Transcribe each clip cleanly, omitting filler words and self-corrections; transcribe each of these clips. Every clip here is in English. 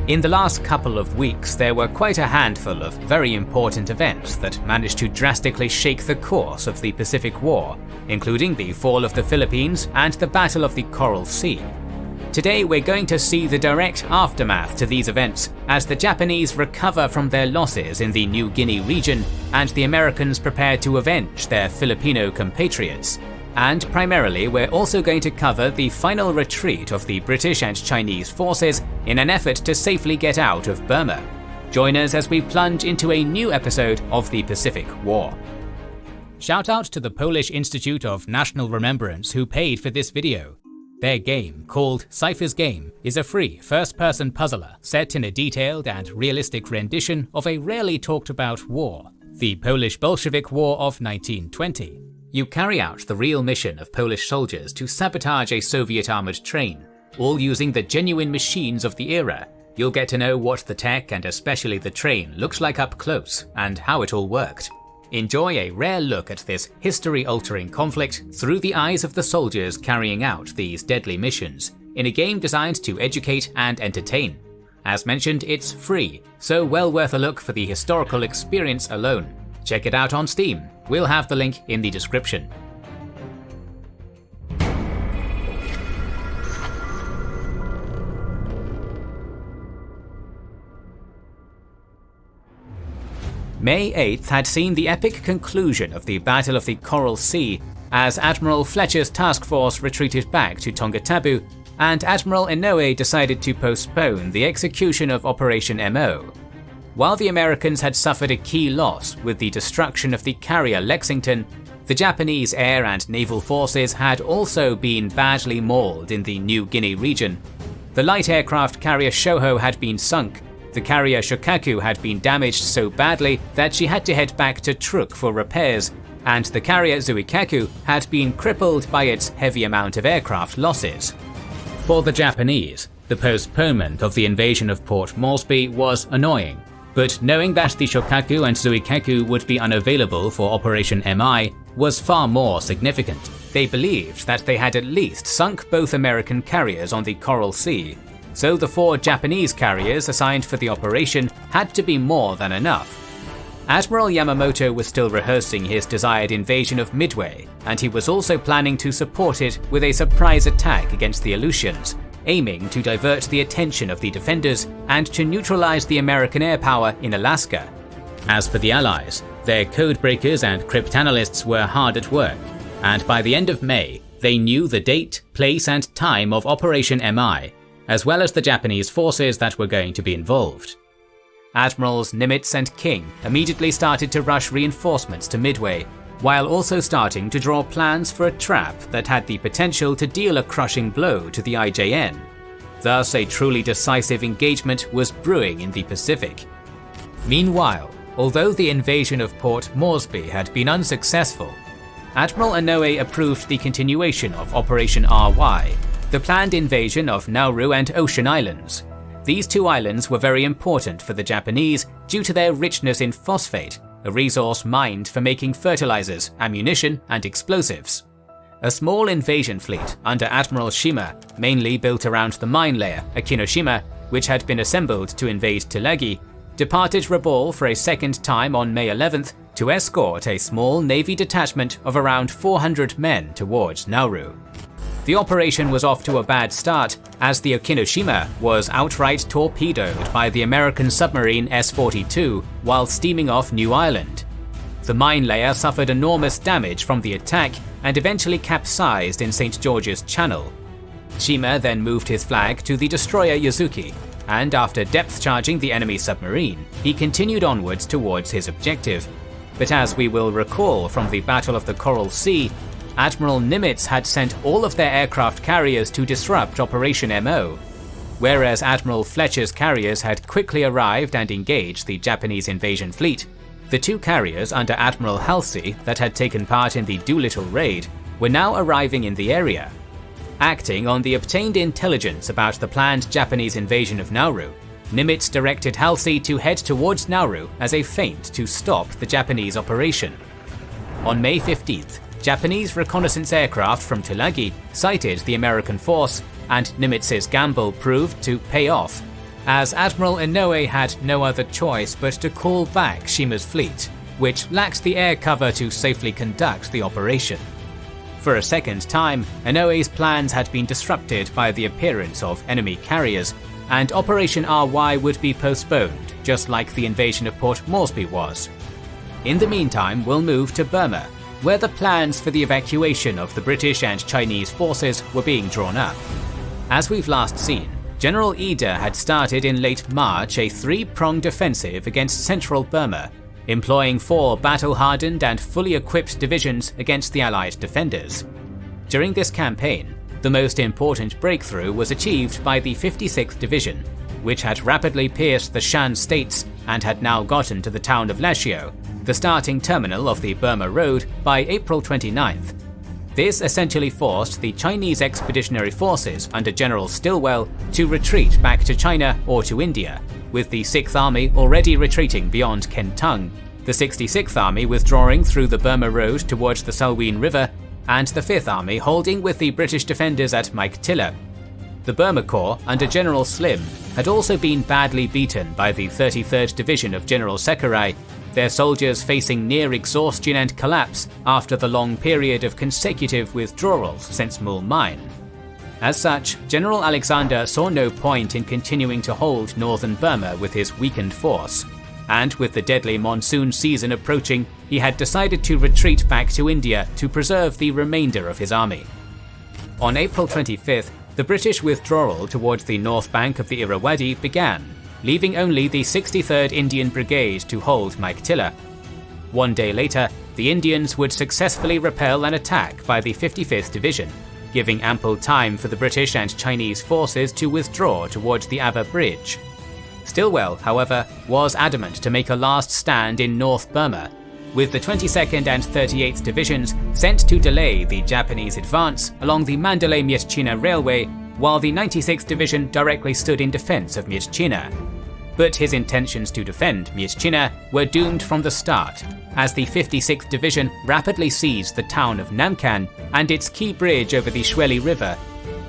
In the last couple of weeks, there were quite a handful of very important events that managed to drastically shake the course of the Pacific War, including the fall of the Philippines and the Battle of the Coral Sea. Today we're going to see the direct aftermath to these events as the Japanese recover from their losses in the New Guinea region and the Americans prepare to avenge their Filipino compatriots. And primarily, we're also going to cover the final retreat of the British and Chinese forces in an effort to safely get out of Burma. Join us as we plunge into a new episode of the Pacific War. Shout out to the Polish Institute of National Remembrance who paid for this video. Their game, called Cypher's Game, is a free first-person puzzler set in a detailed and realistic rendition of a rarely talked about war, the Polish Bolshevik War of 1920. You carry out the real mission of Polish soldiers to sabotage a Soviet armoured train, all using the genuine machines of the era. You'll get to know what the tech and especially the train looks like up close and how it all worked. Enjoy a rare look at this history-altering conflict through the eyes of the soldiers carrying out these deadly missions, in a game designed to educate and entertain. As mentioned, it's free, so well worth a look for the historical experience alone. Check it out on Steam. We'll have the link in the description. May 8th had seen the epic conclusion of the Battle of the Coral Sea as Admiral Fletcher's task force retreated back to Tongatabu and Admiral Inoue decided to postpone the execution of Operation MO. While the Americans had suffered a key loss with the destruction of the carrier Lexington, the Japanese air and naval forces had also been badly mauled in the New Guinea region. The light aircraft carrier Shoho had been sunk, the carrier Shokaku had been damaged so badly that she had to head back to Truk for repairs, and the carrier Zuikaku had been crippled by its heavy amount of aircraft losses. For the Japanese, the postponement of the invasion of Port Moresby was annoying, but knowing that the Shokaku and Zuikaku would be unavailable for Operation MI was far more significant. They believed that they had at least sunk both American carriers on the Coral Sea, so the 4 Japanese carriers assigned for the operation had to be more than enough. Admiral Yamamoto was still rehearsing his desired invasion of Midway, and he was also planning to support it with a surprise attack against the Aleutians, aiming to divert the attention of the defenders and to neutralize the American air power in Alaska. As for the Allies, their codebreakers and cryptanalysts were hard at work, and by the end of May, they knew the date, place and time of Operation MI, as well as the Japanese forces that were going to be involved. Admirals Nimitz and King immediately started to rush reinforcements to Midway, while also starting to draw plans for a trap that had the potential to deal a crushing blow to the IJN. Thus, a truly decisive engagement was brewing in the Pacific. Meanwhile, although the invasion of Port Moresby had been unsuccessful, Admiral Inoue approved the continuation of Operation RY, the planned invasion of Nauru and Ocean Islands. These 2 islands were very important for the Japanese due to their richness in phosphate, a resource mined for making fertilizers, ammunition, and explosives. A small invasion fleet under Admiral Shima, mainly built around the mine layer Akinoshima, which had been assembled to invade Tulagi, departed Rabaul for a second time on May 11th to escort a small navy detachment of around 400 men towards Nauru. The operation was off to a bad start as the Okinoshima was outright torpedoed by the American submarine S-42 while steaming off New Ireland. The mine layer suffered enormous damage from the attack and eventually capsized in St. George's Channel. Shima then moved his flag to the destroyer Yosuki, and after depth charging the enemy submarine, he continued onwards towards his objective. But as we will recall from the Battle of the Coral Sea, Admiral Nimitz had sent all of their aircraft carriers to disrupt Operation MO, whereas Admiral Fletcher's carriers had quickly arrived and engaged the Japanese invasion fleet. The 2 carriers under Admiral Halsey that had taken part in the Doolittle raid were now arriving in the area. Acting on the obtained intelligence about the planned Japanese invasion of Nauru, Nimitz directed Halsey to head towards Nauru as a feint to stop the Japanese operation. On May 15th, Japanese reconnaissance aircraft from Tulagi sighted the American force, and Nimitz's gamble proved to pay off. as Admiral Inoue had no other choice but to call back Shima's fleet, which lacked the air cover to safely conduct the operation. For a second time, Inoue's plans had been disrupted by the appearance of enemy carriers, and Operation RY would be postponed, just like the invasion of Port Moresby was. In the meantime, we'll move to Burma, where the plans for the evacuation of the British and Chinese forces were being drawn up. As we've last seen, General Ida had started in late March a three-pronged offensive against central Burma, employing 4 battle-hardened and fully equipped divisions against the Allied defenders. During this campaign, the most important breakthrough was achieved by the 56th Division, which had rapidly pierced the Shan states and had now gotten to the town of Lashio, the starting terminal of the Burma Road, by April 29th. This essentially forced the Chinese Expeditionary Forces under General Stilwell to retreat back to China or to India, with the 6th Army already retreating beyond Kentung, the 66th Army withdrawing through the Burma Road towards the Salween River, and the 5th Army holding with the British defenders at Meiktila. The Burma Corps under General Slim had also been badly beaten by the 33rd Division of General Sakurai, their soldiers facing near exhaustion and collapse after the long period of consecutive withdrawals since Mul Mine. As such, General Alexander saw no point in continuing to hold northern Burma with his weakened force, and with the deadly monsoon season approaching, he had decided to retreat back to India to preserve the remainder of his army. On April 25th, the British withdrawal towards the north bank of the Irrawaddy began, leaving only the 63rd Indian Brigade to hold Meiktila. 1 day later, the Indians would successfully repel an attack by the 55th Division, giving ample time for the British and Chinese forces to withdraw towards the Ava Bridge. Stilwell, however, was adamant to make a last stand in North Burma, with the 22nd and 38th Divisions sent to delay the Japanese advance along the Mandalay-Myitkyina Railway, while the 96th Division directly stood in defense of Myitkyina. But his intentions to defend Myitkyina were doomed from the start, as the 56th Division rapidly seized the town of Namkan and its key bridge over the Shweli River.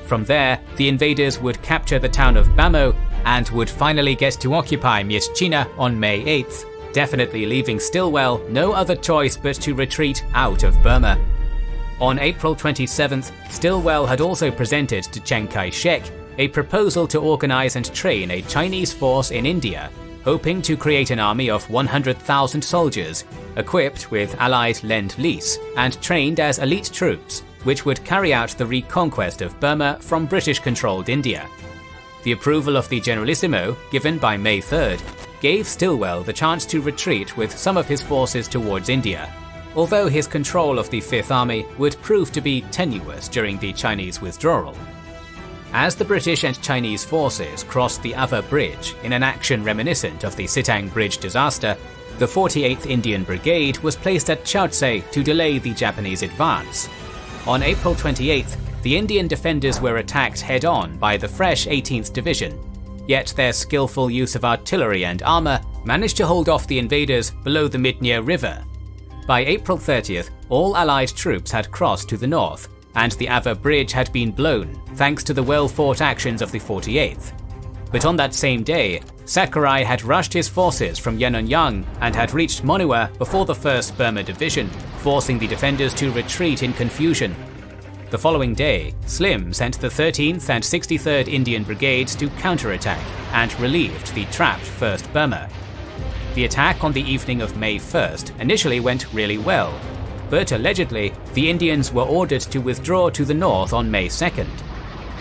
From there, the invaders would capture the town of Bamo and would finally get to occupy Myitkyina on May 8th, definitely leaving Stilwell no other choice but to retreat out of Burma. On April 27th, Stilwell had also presented to Chiang Kai-shek a proposal to organize and train a Chinese force in India, hoping to create an army of 100,000 soldiers, equipped with Allied Lend-Lease and trained as elite troops, which would carry out the reconquest of Burma from British-controlled India. The approval of the Generalissimo, given by May 3rd, gave Stilwell the chance to retreat with some of his forces towards India, although his control of the 5th Army would prove to be tenuous during the Chinese withdrawal. As the British and Chinese forces crossed the Ava Bridge in an action reminiscent of the Sitang Bridge disaster, the 48th Indian Brigade was placed at Chaotsay to delay the Japanese advance. On April 28th, the Indian defenders were attacked head-on by the fresh 18th Division, yet their skillful use of artillery and armour managed to hold off the invaders below the Midnir River. By April 30th, all Allied troops had crossed to the north, and the Ava Bridge had been blown, thanks to the well-fought actions of the 48th. But on that same day, Sakurai had rushed his forces from Yanonyang and had reached Monua before the 1st Burma Division, forcing the defenders to retreat in confusion. The following day, Slim sent the 13th and 63rd Indian Brigades to counterattack and relieved the trapped 1st Burma. The attack on the evening of May 1st initially went really well, but allegedly, the Indians were ordered to withdraw to the north on May 2nd.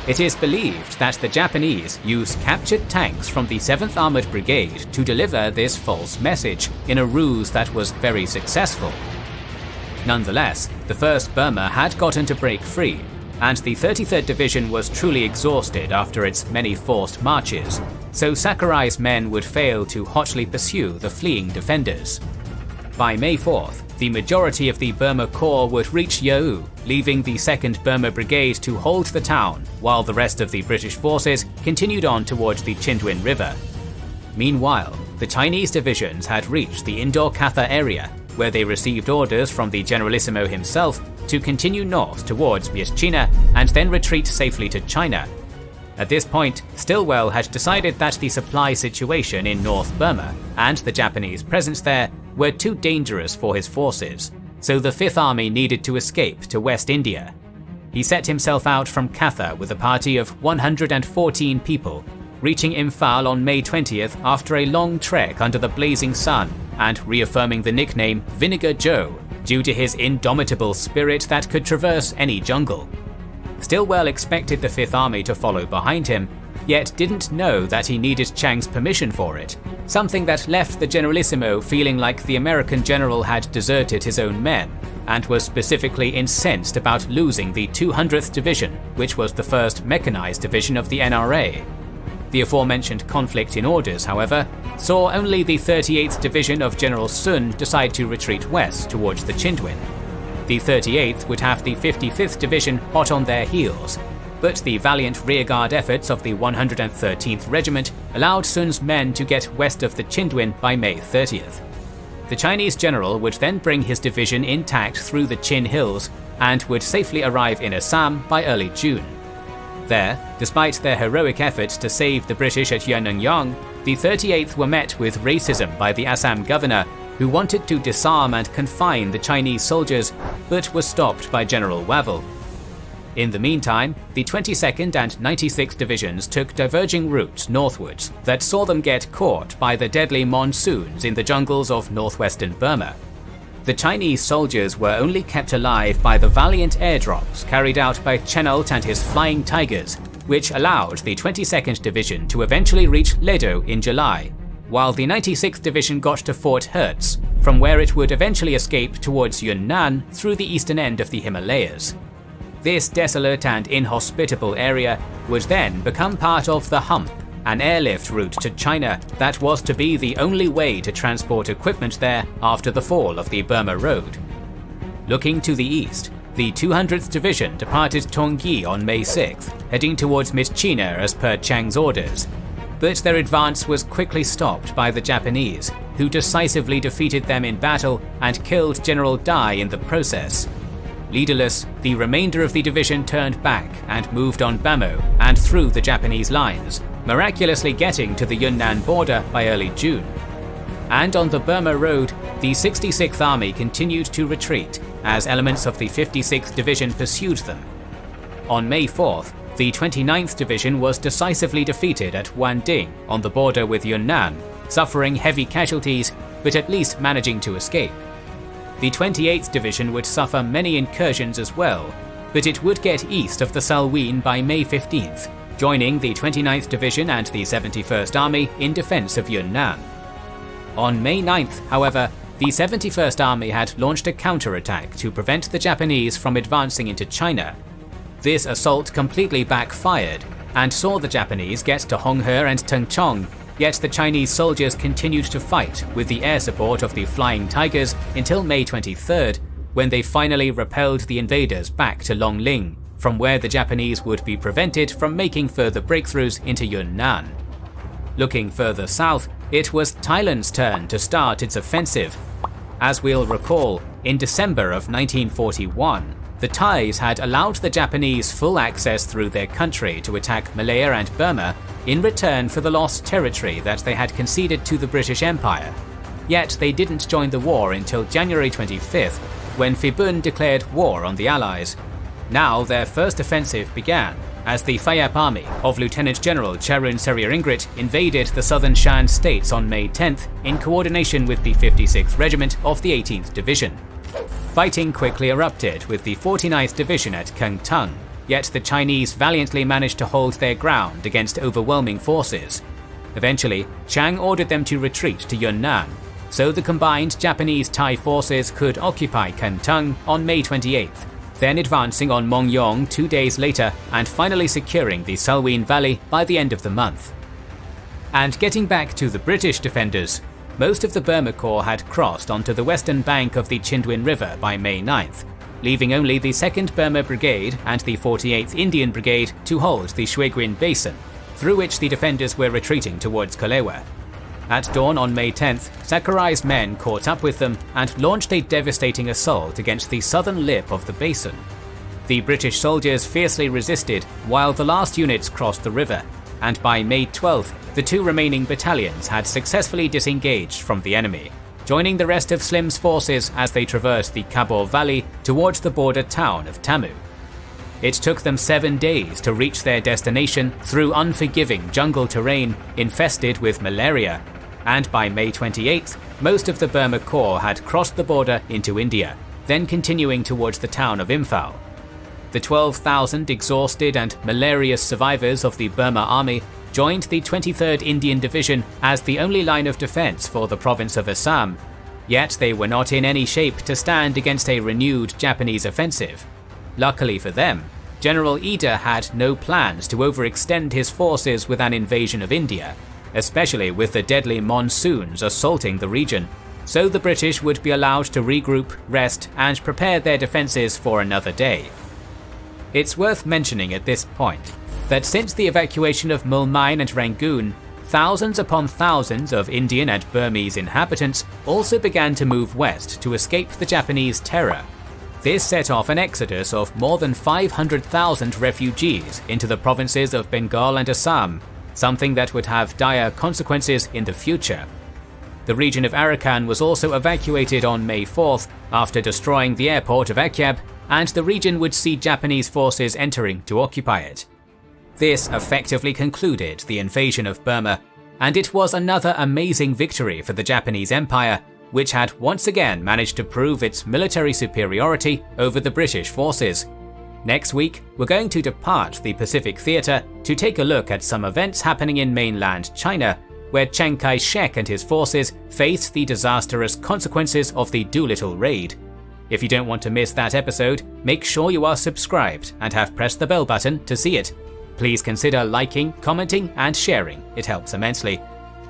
It is believed that the Japanese used captured tanks from the 7th Armoured Brigade to deliver this false message in a ruse that was very successful. Nonetheless, the 1st Burma had gotten to break free, and the 33rd Division was truly exhausted after its many forced marches, so Sakurai's men would fail to hotly pursue the fleeing defenders. By May 4th, the majority of the Burma Corps would reach Yau, leaving the 2nd Burma Brigade to hold the town, while the rest of the British forces continued on towards the Chindwin River. Meanwhile, the Chinese divisions had reached the Indor-Katha area, where they received orders from the Generalissimo himself to continue north towards Myitkyina and then retreat safely to China. At this point, Stilwell had decided that the supply situation in North Burma and the Japanese presence there were too dangerous for his forces, so the Fifth Army needed to escape to West India. He set himself out from Katha with a party of 114 people, reaching Imphal on May 20th after a long trek under the blazing sun and reaffirming the nickname Vinegar Joe due to his indomitable spirit that could traverse any jungle. Stilwell expected the Fifth Army to follow behind him, yet didn't know that he needed Chiang's permission for it, something that left the Generalissimo feeling like the American general had deserted his own men, and was specifically incensed about losing the 200th Division, which was the first mechanized division of the NRA. The aforementioned conflict in orders, however, saw only the 38th Division of General Sun decide to retreat west towards the Chindwin. The 38th would have the 55th Division hot on their heels, but the valiant rearguard efforts of the 113th Regiment allowed Sun's men to get west of the Chindwin by May 30th. The Chinese general would then bring his division intact through the Chin Hills and would safely arrive in Assam by early June. There, despite their heroic efforts to save the British at Yananyang, the 38th were met with racism by the Assam governor, who wanted to disarm and confine the Chinese soldiers, but was stopped by General Wavell. In the meantime, the 22nd and 96th Divisions took diverging routes northwards that saw them get caught by the deadly monsoons in the jungles of northwestern Burma. The Chinese soldiers were only kept alive by the valiant airdrops carried out by Chennault and his Flying Tigers, which allowed the 22nd Division to eventually reach Ledo in July, while the 96th Division got to Fort Hertz, from where it would eventually escape towards Yunnan through the eastern end of the Himalayas. This desolate and inhospitable area would then become part of the Hump, an airlift route to China that was to be the only way to transport equipment there after the fall of the Burma Road. Looking to the east, the 200th Division departed Tongyi on May 6th, heading towards Myitkyina as per Chiang's orders. But their advance was quickly stopped by the Japanese, who decisively defeated them in battle and killed General Dai in the process. Leaderless, the remainder of the division turned back and moved on Bamo and through the Japanese lines, miraculously getting to the Yunnan border by early June. And on the Burma Road, the 66th Army continued to retreat as elements of the 56th Division pursued them. On May 4th, the 29th Division was decisively defeated at Wanding on the border with Yunnan, suffering heavy casualties but at least managing to escape. The 28th Division would suffer many incursions as well, but it would get east of the Salween by May 15th, joining the 29th Division and the 71st Army in defense of Yunnan. On May 9th, however, the 71st Army had launched a counterattack to prevent the Japanese from advancing into China. This assault completely backfired and saw the Japanese get to Honghe and Tengchong, yet the Chinese soldiers continued to fight with the air support of the Flying Tigers until May 23rd, when they finally repelled the invaders back to Longling, from where the Japanese would be prevented from making further breakthroughs into Yunnan. Looking further south, it was Thailand's turn to start its offensive. As we'll recall, in December of 1941, the Thais had allowed the Japanese full access through their country to attack Malaya and Burma in return for the lost territory that they had conceded to the British Empire. Yet they didn't join the war until January 25th, when Phibun declared war on the Allies. Now their first offensive began, as the Phayap Army of Lieutenant General Charun Seriaringrit invaded the southern Shan states on May 10th in coordination with the 56th Regiment of the 18th Division. Fighting quickly erupted with the 49th Division at Kengtung, yet the Chinese valiantly managed to hold their ground against overwhelming forces. Eventually, Chiang ordered them to retreat to Yunnan, so the combined Japanese-Thai forces could occupy Kengtung on May 28th, then advancing on Mongyong 2 days later and finally securing the Salween Valley by the end of the month. And getting back to the British defenders, most of the Burma Corps had crossed onto the western bank of the Chindwin River by May 9th, leaving only the 2nd Burma Brigade and the 48th Indian Brigade to hold the Shueguin Basin, through which the defenders were retreating towards Kolewa. At dawn on May 10th, Sakurai's men caught up with them and launched a devastating assault against the southern lip of the basin. The British soldiers fiercely resisted while the last units crossed the river, and by May 12th, the 2 remaining battalions had successfully disengaged from the enemy, joining the rest of Slim's forces as they traversed the Kabul Valley towards the border town of Tamu. It took them 7 days to reach their destination through unforgiving jungle terrain infested with malaria, and by May 28th, most of the Burma Corps had crossed the border into India, then continuing towards the town of Imphal. The 12,000 exhausted and malarious survivors of the Burma Army joined the 23rd Indian Division as the only line of defense for the province of Assam, yet they were not in any shape to stand against a renewed Japanese offensive. Luckily for them, General Ida had no plans to overextend his forces with an invasion of India, especially with the deadly monsoons assaulting the region, so the British would be allowed to regroup, rest, and prepare their defences for another day. It's worth mentioning at this point that since the evacuation of Mulmine and Rangoon, thousands upon thousands of Indian and Burmese inhabitants also began to move west to escape the Japanese terror. This set off an exodus of more than 500,000 refugees into the provinces of Bengal and Assam, something that would have dire consequences in the future. The region of Arakan was also evacuated on May 4th after destroying the airport of Akyab, and the region would see Japanese forces entering to occupy it. This effectively concluded the invasion of Burma, and it was another amazing victory for the Japanese Empire, which had once again managed to prove its military superiority over the British forces. Next week, we're going to depart the Pacific Theatre to take a look at some events happening in mainland China, where Chiang Kai-shek and his forces faced the disastrous consequences of the Doolittle Raid. If you don't want to miss that episode, make sure you are subscribed and have pressed the bell button to see it. Please consider liking, commenting, and sharing, it helps immensely.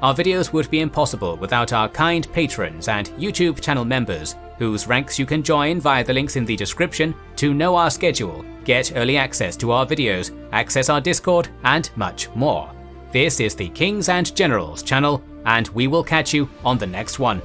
Our videos would be impossible without our kind patrons and YouTube channel members, whose ranks you can join via the links in the description to know our schedule, get early access to our videos, access our Discord, and much more. This is the Kings and Generals channel, and we will catch you on the next one.